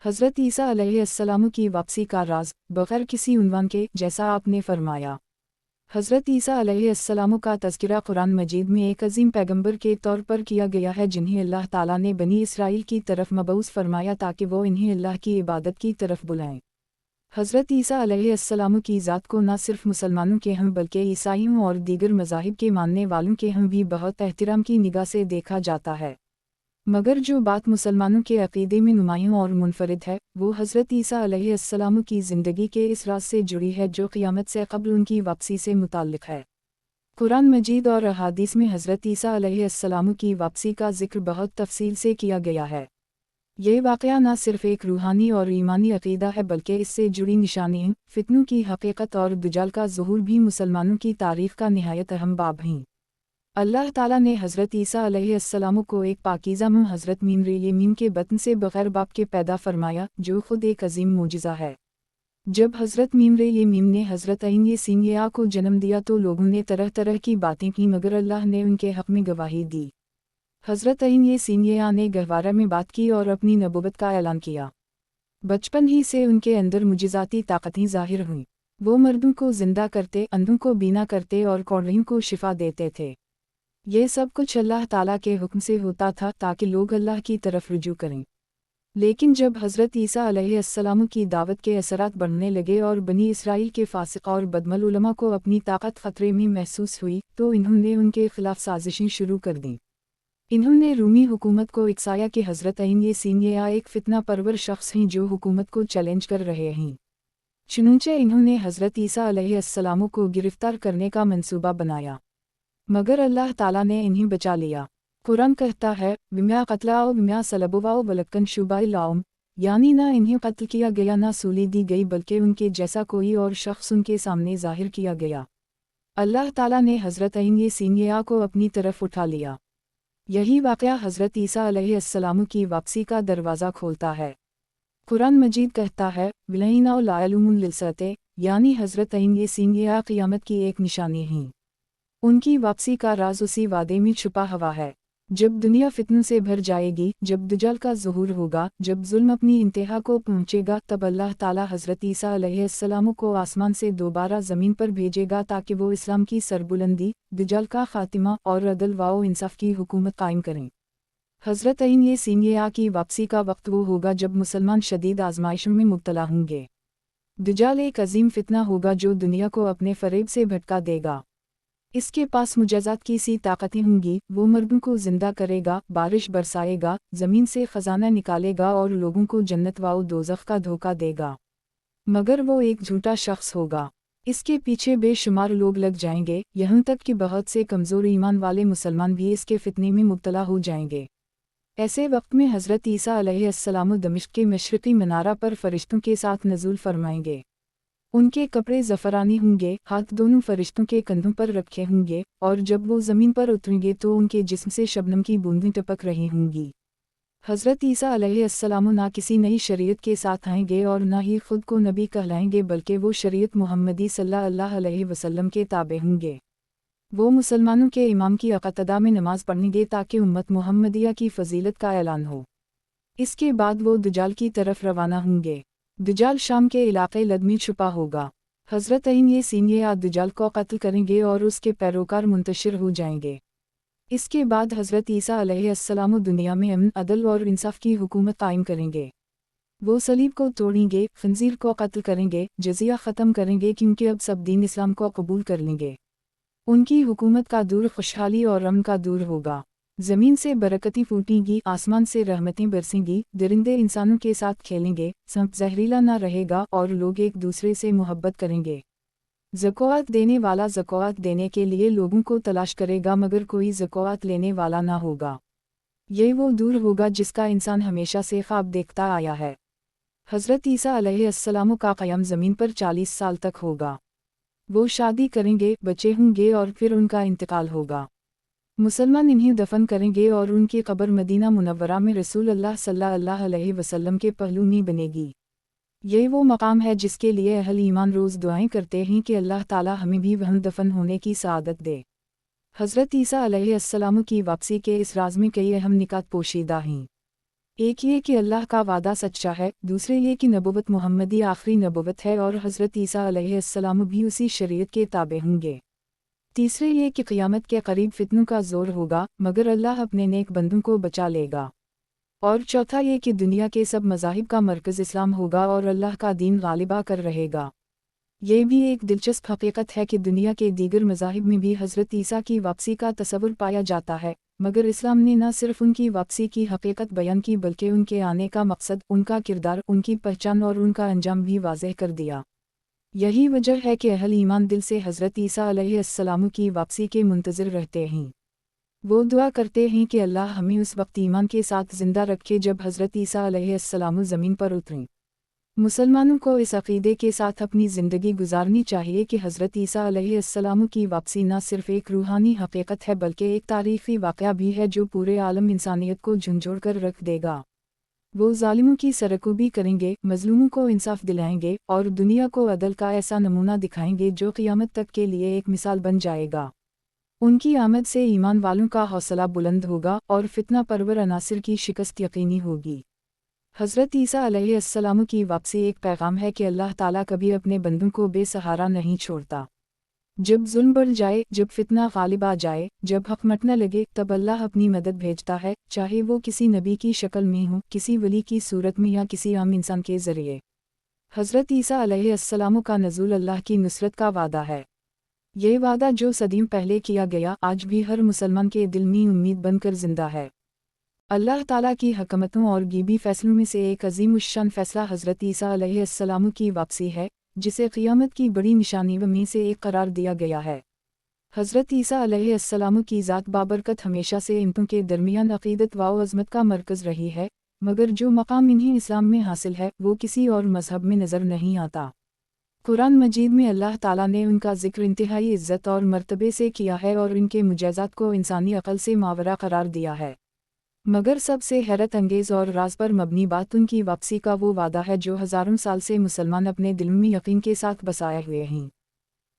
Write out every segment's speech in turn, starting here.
हज़रत ईसा अलैहिस्सलाम की वापसी का राज, बग़ैर किसी उन्वान के, जैसा आपने फरमाया। हज़रत ईसा अलैहिस्सलाम का तज़किरा कुरान मजीद में एक अजीम पैगंबर के तौर पर किया गया है जिन्हें अल्लाह ताला ने बनी इसराइल की तरफ मबऊस फरमाया ताकि वो इन्हें अल्लाह की इबादत की तरफ बुलाएं। हज़रत ईसा अलैहिस्सलाम की ज़ात को न सिर्फ मुसलमानों के हम बल्कि ईसाइयों और दीगर मज़ाहिब के मानने वालों के हम भी बहुत एहतराम की निगाह से देखा जाता है। मगर जो बात मुसलमानों के अक़ीदे में नुमायां और मुनफरिद है, वो हज़रत ईसा अलैहिस्सलाम की ज़िंदगी के इस राज से जुड़ी है जो क़यामत से क़ब्ल उनकी वापसी से मुताल्लिक़ है। कुरान मजीद और अहादीस में हज़रत ईसा अलैहिस्सलाम की वापसी का ज़िक्र बहुत तफसील से किया गया है। ये वाक़या न सिर्फ़ एक रूहानी और ईमानी अक़ीदा है बल्कि इससे जुड़ी निशानियाँ, फ़ितनों की हक़ीक़त और दज्जाल का ज़ुहूर भी मुसलमानों की तारीख़ का निहायत अहम बाब हैं। अल्लाह ताला ने हज़रत ईसा अलैहिस्सलाम को एक पाकीज़ा मुँह हज़रत मीम के बतन से बग़ैर बाप के पैदा फरमाया, जो ख़ुद एक अजीम मोजिज़ा है। जब हज़रत मीम ने हज़रत सीनिया को जन्म दिया तो लोगों ने तरह तरह की बातें की मगर अल्लाह ने उनके हक़ में गवाही दी। हज़रत सीनिया ने गहवारा में बात की और अपनी नबूवत का ऐलान किया। बचपन ही से उनके अंदर मुजिज़ाती ताक़तें ज़ाहिर हुईं। वो मर्दों को ज़िंदा करते, अंधों को बीना करते और कौड़ियों को शिफा देते थे। ये सब कुछ अल्लाह ताला के हुक्म से होता था ताकि लोग अल्लाह की तरफ रुजू करें। लेकिन जब हज़रत ईसा अलैहिस्सलाम की दावत के असरात बढ़ने लगे और बनी इसराइल के फासिक और बदमल उलमा को अपनी ताकत ख़तरे में महसूस हुई तो इन्होंने उनके ख़िलाफ़ साजिशें शुरू कर दीं। इन्होंने रूमी हुकूमत को इकसाया कि हज़रत सीनिया एक फ़ितना परवर शख्स हैं जो हुकूमत को चैलेंज कर रहे हैं। चुनांचे इन्होंने हज़रत ईसा अलैहिस्सलाम को गिरफ़्तार करने का मंसूबा बनाया, मगर अल्लाह ताला ने इन्हें बचा लिया। कुरान कहता है, विम्या क़त्लाओ विम्या सलबुवाओ वलक्कन शुबाइलाओम, यानी ना इन्हें कत्ल किया गया ना सूली दी गई बल्कि उनके जैसा कोई और शख्स उनके सामने ज़ाहिर किया गया। अल्लाह ताला ने हज़रत सीनिया को अपनी तरफ उठा लिया। यही वाक़या हज़रत ईसा अलैहिस्सलाम की वापसी का दरवाज़ा खोलता है। कुरान मजीद कहता है, विलैना लायलुमुन लिलसते, यानी हज़रत सीनिया क़यामत की एक निशानी हैं। उनकी वापसी का राज उसी वादे में छुपा हुआ है। जब दुनिया फितनों से भर जाएगी, जब दज्जाल का ज़ुहूर होगा, जब जुल्म अपनी इंतहा को पहुँचेगा, तब अल्लाह ताला हज़रत ईसा अलैहिस्सलाम को आसमान से दोबारा ज़मीन पर भेजेगा ताकि वो इस्लाम की सरबुलंदी, दज्जाल का ख़ात्मा और अदल व इंसाफ़ की हुकूमत कायम करें। हज़रत सीनिया की वापसी का वक्त वो होगा जब मुसलमान शदीद आजमाइशों में मुब्तला होंगे। दज्जाल एक अजीम फितना होगा जो दुनिया को अपने फ़रेब से भटका देगा। इसके पास मुजज़्ज़ात की सी ताकतें होंगी, वो मर्दों को ज़िंदा करेगा, बारिश बरसाएगा, ज़मीन से ख़जाना निकालेगा और लोगों को जन्नत व दोज़ख का धोखा देगा। मगर वो एक झूठा शख्स होगा। इसके पीछे बेशुमार लोग लग जाएंगे, यहाँ तक कि बहुत से कमज़ोर ईमान वाले मुसलमान भी इसके फितने में मुब्तला हो जाएंगे। ऐसे वक्त में हज़रत ईसा अलैहिस्सलाम दमिश्क के मशरिक़ी मनारा पर फ़रिश्तों के साथ नज़ूल फरमाएंगे। उनके कपड़े ज़फ़रानी होंगे, हाथ दोनों फ़रिश्तों के कंधों पर रखे होंगे, और जब वो ज़मीन पर उतरेंगे तो उनके जिस्म से शबनम की बूंदें टपक रही होंगी। हज़रत ईसा अलैहिस्सलाम ना किसी नई शरीयत के साथ आएंगे और ना ही ख़ुद को नबी कहलाएंगे बल्कि वो शरीयत मुहम्मदी सल्लल्लाहु अलैहि वसल्लम के ताबे होंगे। वो मुसलमानों के इमाम की इक़्तिदा में नमाज़ पढ़ेंगे ताकि उम्मत मुहम्मदिया की फ़जीलत का ऐलान हो। इसके बाद वो दज्जाल की तरफ रवाना होंगे। दज्जाल शाम के इलाक़े लद में छुपा होगा। हज़रत सीनिया दज्जाल को कत्ल करेंगे और उसके पैरोकार मुंतशिर हो जाएंगे। इसके बाद हज़रत ईसा अलैहिस्सलाम दुनिया में अमन, अदल और इंसाफ़ की हुकूमत कायम करेंगे। वो सलीब को तोड़ेंगे, खंजीर को कत्ल करेंगे, जज़िया ख़त्म करेंगे क्योंकि अब सब दीन इस्लाम को कबूल कर लेंगे। उनकी हुकूमत का दूर खुशहाली और अमन का दूर होगा। ज़मीन से बरकतें फूटेंगी, आसमान से रहमतें बरसेंगी, दरिंदे इंसानों के साथ खेलेंगे, सांप जहरीला ना रहेगा और लोग एक दूसरे से मोहब्बत करेंगे। ज़कात देने वाला ज़कात देने के लिए लोगों को तलाश करेगा मगर कोई ज़कात लेने वाला ना होगा। ये वो दूर होगा जिसका इंसान हमेशा से ख्वाब देखता आया है। हज़रत ईसा अलैहिस्सलाम का क़याम ज़मीन पर 40 साल तक होगा। वो शादी करेंगे, बच्चे होंगे और फिर उनका इंतकाल होगा। मुसलमान इन्हें दफन करेंगे और उनकी कब्र मदीना मुनव्वरा में रसूल अल्लाह सल्लल्लाहु अलैहि वसल्लम के पहलू में बनेगी। ये वो मकाम है जिसके लिए अहल ईमान रोज़ दुआएं करते हैं कि अल्लाह ताला हमें भी वहाँ दफन होने की सआदत दे। हज़रत ईसा अलैहिस्सलाम की वापसी के इस राज में कई अहम निकात पोशीदा हैं। एक ये कि अल्लाह का वादा सच्चा है, दूसरे ये कि नबुवत मुहम्मदी आखिरी नबुवत है और हज़रत ईसा अलैहिस्सलाम भी उसी शरीयत के ताबे होंगे। तीसरे ये कि क़यामत के करीब फितनों का ज़ोर होगा, मगर अल्लाह अपने नेक बंदों को बचा लेगा। और चौथा ये कि दुनिया के सब मज़ाहिब का मरकज़ इस्लाम होगा और अल्लाह का दीन गालिबा कर रहेगा। ये भी एक दिलचस्प हकीकत है कि दुनिया के दीगर मज़ाहिब में भी हज़रत ईसा की वापसी का तसव्वुर पाया जाता है, मगर इस्लाम ने न सिर्फ उनकी वापसी की हकीकत बयान की बल्कि उनके आने का मकसद, उनका किरदार, उनकी पहचान और उनका अंजाम भी वाज़ेह कर दिया। यही वजह है कि अहल ईमान दिल से हज़रत ईसा अलैहिस्सलाम की वापसी के मुंतज़िर रहते हैं। वो दुआ करते हैं कि अल्लाह हमें उस वक्त ईमान के साथ ज़िंदा रखे जब हज़रत ईसा अलैहिस्सलाम ज़मीन पर उतरें। मुसलमानों को इस अक़ीदे के साथ अपनी ज़िंदगी गुजारनी चाहिए कि हज़रत ईसा अलैहिस्सलाम की वापसी न सिर्फ एक रूहानी हकीकत है बल्कि एक तारीख़ी वाक़या भी है जो पूरे आलम इंसानियत को झंझोड़ कर रख देगा। वो ज़ालिमों की सरकूबी करेंगे, मज़लूमों को इंसाफ दिलाएंगे और दुनिया को अदल का ऐसा नमूना दिखाएंगे जो क़यामत तक के लिए एक मिसाल बन जाएगा। उनकी आमद से ईमान वालों का हौसला बुलंद होगा और फितना परवर अनासिर की शिकस्त यकीनी होगी। हज़रत ईसा अलैहिस्सलाम की वापसी एक पैगाम है कि अल्लाह ताला कभी अपने बंदों को बेसहारा नहीं छोड़ता। जब जुल्म बढ़ जाए, जब फितना गालिब आ जाए, जब हक मटने लगे, तब अल्लाह अपनी मदद भेजता है, चाहे वो किसी नबी की शक्ल में हो, किसी वली की सूरत में या किसी आम इंसान के ज़रिए। हज़रत ईसा अलैहिस्सलाम का नज़ूल अल्लाह की नुसरत का वादा है। ये वादा जो सदियों पहले किया गया, आज भी हर मुसलमान के दिल में उम्मीद बनकर ज़िंदा है। अल्लाह ताला की हकमतों और गीबी फ़ैसलों में से एक अज़ीमुश्शान फ़ैसला हज़रत ईसा अलैहिस्सलाम की वापसी है, जिसे क़यामत की बड़ी निशानियों में से एक करार दिया गया है। हज़रत ईसा अलैहिस्सलाम की ज़ात बाबरकत हमेशा से इम्तों के दरमियान अक़ीदत व अज़मत का मरकज़ रही है, मगर जो मकाम इन्हें इस्लाम में हासिल है वो किसी और मज़हब में नज़र नहीं आता। कुरान मजीद में अल्लाह ताला ने उनका ज़िक्र इंतहाई इज़्ज़त और मर्तबे से किया है और इनके मुजज़ात को इंसानी अक़ल से मावरा करार दिया है। मगर सबसे हैरत अंगेज़ और राज पर मबनी बात उनकी वापसी का वो वादा है जो हज़ारों साल से मुसलमान अपने दिल में यकीन के साथ बसाए हुए हैं।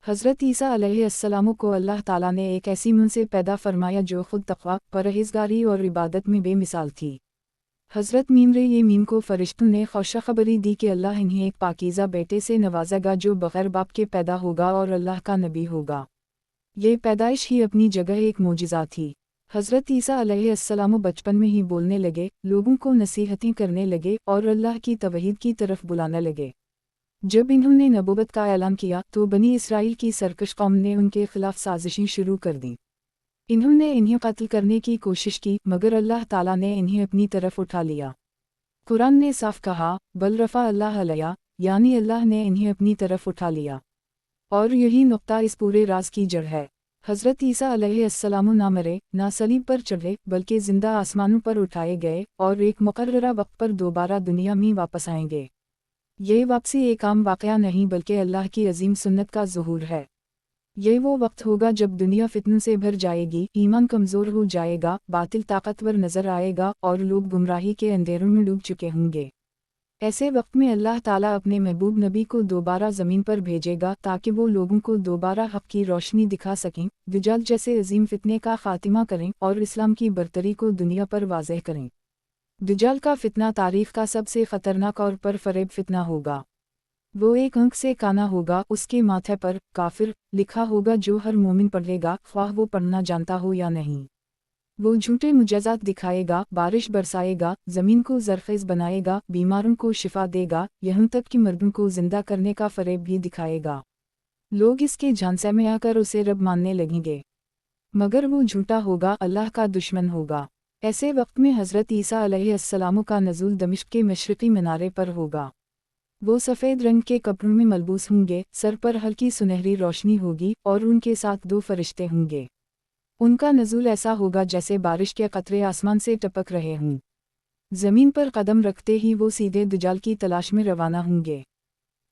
हज़रत ईसा अलैहिस्सलाम को अल्लाह ताला ने एक ऐसी मुन से पैदा फरमाया जो ख़ुद तक़वा, परहेज़गारी और इबादत में बेमिसाल थी। हज़रत मीम को फ़रिश्तों ने खुशखबरी दी कि अल्लाह इन्हें एक पाकीज़ा बेटे से नवाजेगा जो बग़ैर बाप के पैदा होगा और अल्लाह का नबी होगा। ये पैदाइश ही अपनी जगह एक मोजिज़ा थी। हज़रत ईसा अलैहिस्सलाम बचपन में ही बोलने लगे, लोगों को नसीहतें करने लगे और अल्लाह की तौहीद की तरफ बुलाने लगे। जब इन्होंने नबूवत का ऐलान किया तो बनी इसराइल की सरकश कौम ने उनके खिलाफ साजिशें शुरू कर दी। इन्होंने इन्हें कत्ल करने की कोशिश की, मगर अल्लाह ताला ने इन्हें अपनी तरफ उठा लिया। कुरान ने साफ कहा, बल रफ़ा अल्लाह अलैया, यानी अल्लाह ने इन्हें अपनी तरफ उठा लिया। और यही नुक्ता इस पूरे राज की जड़ है। हज़रत ईसा अलैहिस्सलाम ना मरे, ना सलीब पर चढ़े, बल्कि ज़िंदा आसमानों पर उठाए गए और एक मुकर्ररा वक्त पर दोबारा दुनिया में वापस आएंगे। ये वापसी एक आम वाक़या नहीं बल्कि अल्लाह की अजीम सुन्नत का ज़ुहूर है। ये वो वक्त होगा जब दुनिया फितनों से भर जाएगी, ईमान कमज़ोर हो जाएगा, बातिल ताकतवर नज़र आएगा और लोग गुमराही के अंधेरों में डूब चुके होंगे। ऐसे वक्त में अल्लाह ताला अपने महबूब नबी को दोबारा ज़मीन पर भेजेगा ताकि वो लोगों को दोबारा हक़ की रोशनी दिखा सकें, दुजाल जैसे अजीम फितने का ख़ात्मा करें और इस्लाम की बरतरी को दुनिया पर वाज़ेह करें। दुजाल का फितना तारीख़ का सबसे ख़तरनाक और परफ़रेब फितना होगा। वो एक अंक से काना होगा, उसके माथे पर काफिर लिखा होगा जो हर मोमिन पढ़ेगा, ख्वाह वो पढ़ना जानता हो या नहीं। वो झूठे मुजज़ात दिखाएगा, बारिश बरसाएगा, ज़मीन को ज़रख़ेज़ बनाएगा, बीमारों को शिफा देगा, यहाँ तक कि मर्दों को ज़िंदा करने का फ़रेब भी दिखाएगा। लोग इसके झांसे में आकर उसे रब मानने लगेंगे, मगर वो झूठा होगा, अल्लाह का दुश्मन होगा। ऐसे वक्त में हज़रत ईसा अलैहिस्सलाम का नज़ूल दमिश्क के मशरिक़ी मीनारे पर होगा। वो सफ़ेद रंग के कपड़ों में मलबूस होंगे, सर पर हल्की सुनहरी रोशनी होगी और उनके साथ 2 फरिश्ते होंगे। उनका नज़ूल ऐसा होगा जैसे बारिश के कतरे आसमान से टपक रहे हों। ज़मीन पर कदम रखते ही वो सीधे दुजाल की तलाश में रवाना होंगे।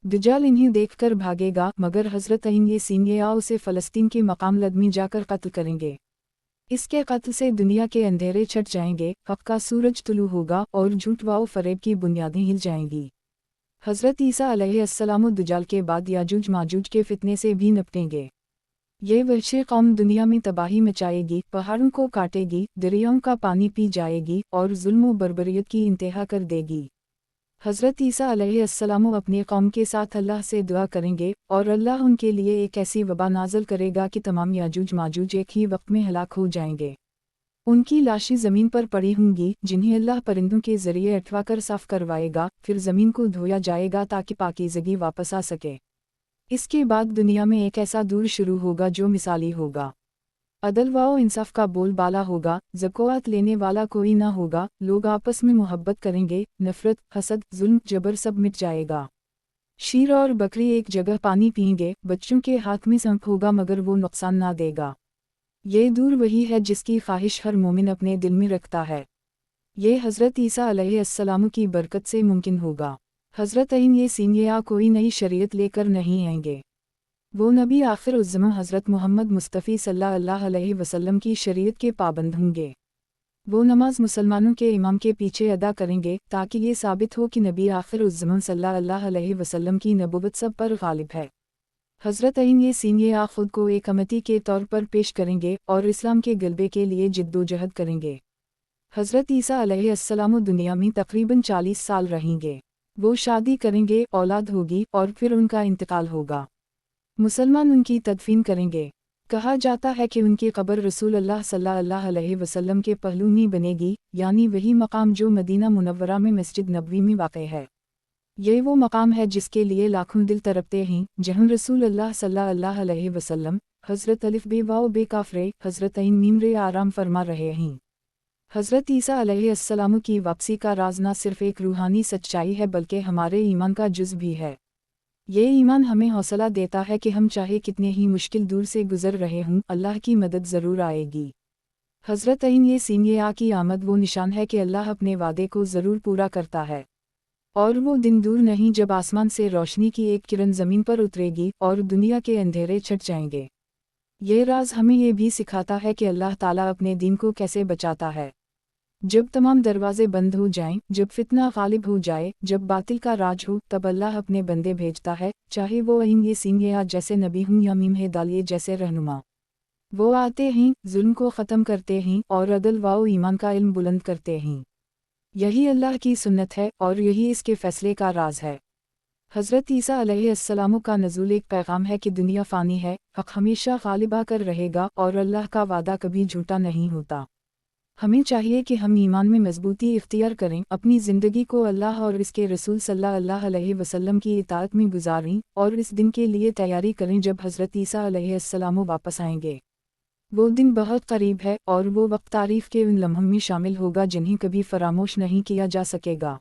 दुजाल इन्हें देखकर भागेगा, मगर हज़रत यासीन या उसे फ़लस्तीन के मकाम लद में जाकर कत्ल करेंगे। इसके कत्ल से दुनिया के अंधेरे छट जाएंगे, हक़ का सूरज तुलू होगा और झूठ व फ़रेब की बुनियादें हिल जाएंगी। हज़रत ईसा अलैहिस्सलाम दुजाल के बाद याजूज माजूज के फितने से भी निपटेंगे। ये वहशी कौम दुनिया में तबाही मचाएगी, पहाड़ों को काटेगी, दरियाओं का पानी पी जाएगी और जुल्म व बर्बरियत की इंतहा कर देगी। हज़रत ईसा अलैहिस्सलाम अपनी कौम के साथ अल्लाह से दुआ करेंगे और अल्लाह उनके लिए एक ऐसी वबा नाज़िल करेगा कि तमाम याजूज माजूज एक ही वक्त में हलाक हो जाएंगे। उनकी लाशें ज़मीन पर पड़ी होंगी, जिन्हें अल्लाह परिंदों के ज़रिए अटवा कर साफ करवाएगा, फिर ज़मीन को धोया जाएगा ताकि पाकीज़गी वापस आ सके। इसके बाद दुनिया में एक ऐसा दौर शुरू होगा जो मिसाली होगा। अदल व इंसाफ का बोलबाला होगा, ज़कात लेने वाला कोई ना होगा, लोग आपस में मोहब्बत करेंगे, नफ़रत, हसद, जुल्म, जबर सब मिट जाएगा। शीर और बकरी एक जगह पानी पीएंगे, बच्चों के हाथ में संप होगा मगर वो नुकसान ना देगा। ये दूर वही है जिसकी ख्वाहिश हर मोमिन अपने दिल में रखता है। ये हज़रत ईसा अलैहिस्सलाम की बरकत से मुमकिन होगा। हज़रत ये सीनिया कोई नई शरीयत लेकर नहीं आएंगे। वो नबी आखिर उस ज़मां हज़रत मोहम्मद मुस्तफ़ी सल्लल्लाहु अलैहि वसल्लम की शरीयत के पाबंद होंगे। वो नमाज मुसलमानों के इमाम के पीछे अदा करेंगे ताकि ये साबित हो कि नबी आखिर उस ज़मां सल्लल्लाहु अलैहि वसल्लम की नबुव्वत सब पर गालिब है। हज़रत ये सीनिया खुद को एक अमती के तौर पर पेश करेंगे और इस्लाम के गलबे के लिए जिद्दोजहद करेंगे। हज़रत ईसा अलैहिस्सलाम दुनिया में तकरीबन 40 साल रहेंगे। वो शादी करेंगे, औलाद होगी और फिर उनका इंतकाल होगा। मुसलमान उनकी तदफीन करेंगे। कहा जाता है कि उनकी कब्र रसूल अल्लाह सल्लल्लाहु अलैहि वसल्लम के पहलू में बनेगी, यानी वही मकाम जो मदीना मुनव्वरा में मस्जिद नबवी में वाक़ है। ये वो मकाम है जिसके लिए लाखों दिल तरपते हैं, जहाँ रसूल अल्लाह सल्लल्लाहु अलैहि वसल्लम हज़रत अलिफ बे वाव बे काफ रे हज़रत इन मीम रे आराम फरमा रहे हैं। हज़रत ईसा अलैहिस्सलाम की वापसी का राज न सिर्फ एक रूहानी सच्चाई है बल्कि हमारे ईमान का जुज़ भी है। ये ईमान हमें हौसला देता है कि हम चाहे कितने ही मुश्किल दूर से गुज़र रहे हों, अल्लाह की मदद ज़रूर आएगी। हज़रत ये सीनिया की आमद वो निशान है कि अल्लाह अपने वादे को ज़रूर पूरा करता है। और वो दिन दूर नहीं जब आसमान से रोशनी की एक किरण ज़मीन पर उतरेगी और दुनिया के अंधेरे छट जाएंगे। ये राज हमें ये भी सिखाता है कि अल्लाह ताला अपने दीन को कैसे बचाता है। जब तमाम दरवाजे बंद हो जाएं, जब फितना गालिब हो जाए, जब बातिल का राज हो, तब अल्लाह अपने बंदे भेजता है, चाहे वो ये सीनिया जैसे नबी हों या मीम दालिये जैसे रहनुमा। वो आते हैं, जुल्म को ख़त्म करते हैं और अदल व ईमान का इल्म बुलंद करते हैं। यही अल्लाह की सुन्नत है और यही इसके फ़ैसले का राज है। हज़रत ईसा अलैहिस्सलाम का नज़ूल एक पैगाम है कि दुनिया फ़ानी है, हक़ हमेशा गालिब आकर रहेगा और अल्लाह का वादा कभी झूठा नहीं होता। हमें चाहिए कि हम ईमान में मजबूती इख्तियार करें, अपनी ज़िंदगी को अल्लाह और इसके रसूल सल्लल्लाहु अलैहि वसल्लम की इताअत में गुजारें और इस दिन के लिए तैयारी करें जब हज़रत ईसा अलैहिस्सलाम वापस आएंगे। वो दिन बहुत करीब है और वो वक्त तारीफ़ के उन लम्हों में शामिल होगा जिन्हें कभी फरामोश नहीं किया जा सकेगा।